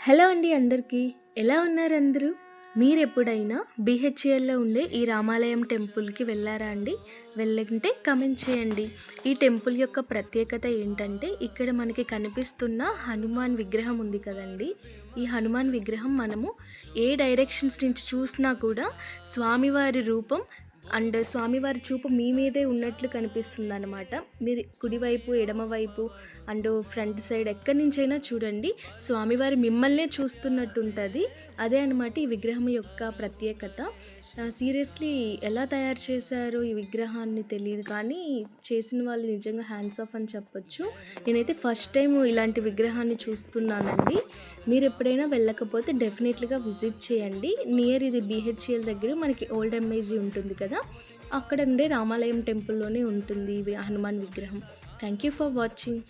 Hello అండి అందరికీ. ఎలా ఉన్నారు అందరూ? మీరెప్పుడైనా బీహెచ్‌ఎల్‌లో ఉండే ఈ రామాలయం టెంపుల్‌కి వెళ్లారా అండి? వెళ్ళుంటే కామెంట్ చేయండి. ఈ టెంపుల్ యొక్క ప్రత్యేకత ఏంటంటే, ఇక్కడ మనకి కనిపిస్తున్న హనుమాన్ విగ్రహం ఉంది కదండీ! ఈ హనుమాన్ విగ్రహం మనము ఏ డైరెక్షన్స్ నుంచి చూసినా కూడా స్వామివారి రూపం అండ్ స్వామివారి చూపు మీ మీదే ఉన్నట్లు కనిపిస్తుందనమాట. మీరు కుడివైపు, ఎడమవైపు అండ్ ఫ్రంట్ సైడ్ ఎక్కడి నుంచైనా చూడండి, స్వామివారు మిమ్మల్నే చూస్తున్నట్టుంటది. అదే అనమాట ఈ విగ్రహం యొక్క ప్రత్యేకత. సీరియస్లీ ఎలా తయారు చేశారో ఈ విగ్రహాన్ని తెలీదు కానీ, చేసిన వాళ్ళు నిజంగా హ్యాండ్స్ ఆఫ్ అని చెప్పొచ్చు. నేనైతే ఫస్ట్ టైం ఇలాంటి విగ్రహాన్ని చూస్తున్నానండి. మీరు ఎప్పుడైనా వెళ్ళకపోతే డెఫినెట్లీగా విజిట్ చేయండి. నియర్ ఇది బీహెచ్ఎల్ దగ్గర మనకి ఓల్డ్ ఎంఏజీ ఉంటుంది కదా, అక్కడ ఉండే రామాలయం టెంపుల్లోనే ఉంటుంది ఈ హనుమాన్ విగ్రహం. Thank you for watching.